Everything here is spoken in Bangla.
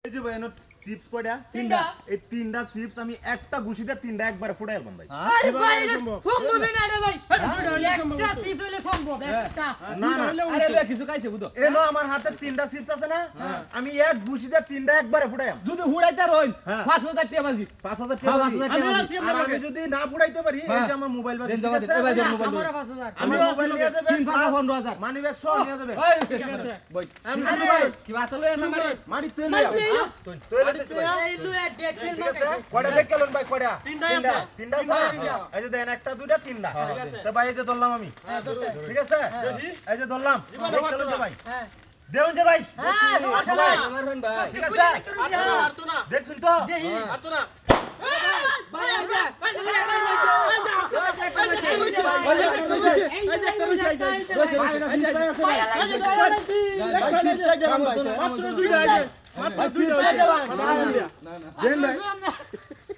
এই যে ভাই এনো চিপস কয়টা তিনটা। এই তিনটা চিপস আমি একটা গুছিতে তিনটা একবার ফুটাই আলবাম ভাই আরে ভাই এটা সম্ভবই না রে ভাই একটা চিপস হইলে সম্ভব একটা না না আরে লে কিছু খাইছে বুঝো এনো আমার হাতে তিনটা চিপস আছে না আমি এক গুছিতে তিনটা একবারে ফুটাইম যদি হুড়াইতে রইন হ্যাঁ। 5000 টাকা বাজি 5000 হ্যাঁ, টাকা 5000 দিই। টাকা বাজি। আর আমি যদি না ফুটাইতে পারি এই যে আমার মোবাইল বাজি দেন ঠিক জমা আছে? দেন, এবার জমা মোবাইল আমার দেন। 5000 আমার মোবাইল নিয়ে যাবেন 3 5 15000 মানি ব্যাগ সহ নিয়ে যাবেন ওই ঠিক আছে বই ঠিক আছে ভাই কি বাত লয় না মারি মানি তুই লই আও তুই লইতেছিস ভাই এই লুয়া দেখেন ঠিক আছে কয়টা দেখ কেলন ভাই কয়টা তিনটা আছে। তিনটা আছে? এই যে দেন একটা দুইটা তিনটা তো ভাই এই যে ধরলাম আমি ঠিক আছে এই যে ধরলাম দেখ কেলন যে ভাই হ্যাঁ দেউন যে ভাই হ্যাঁ সমস্যা নাই আমার হন ভাই ঠিক আছে আতো না দেখছুন তো আতো না ভাই এই যে ভাই না চিপস আছে ভাই ভাই চিপস দিলাম ভাই মাত্র দুইটা আছে ভাই চিপস দিলাম দেন ভাই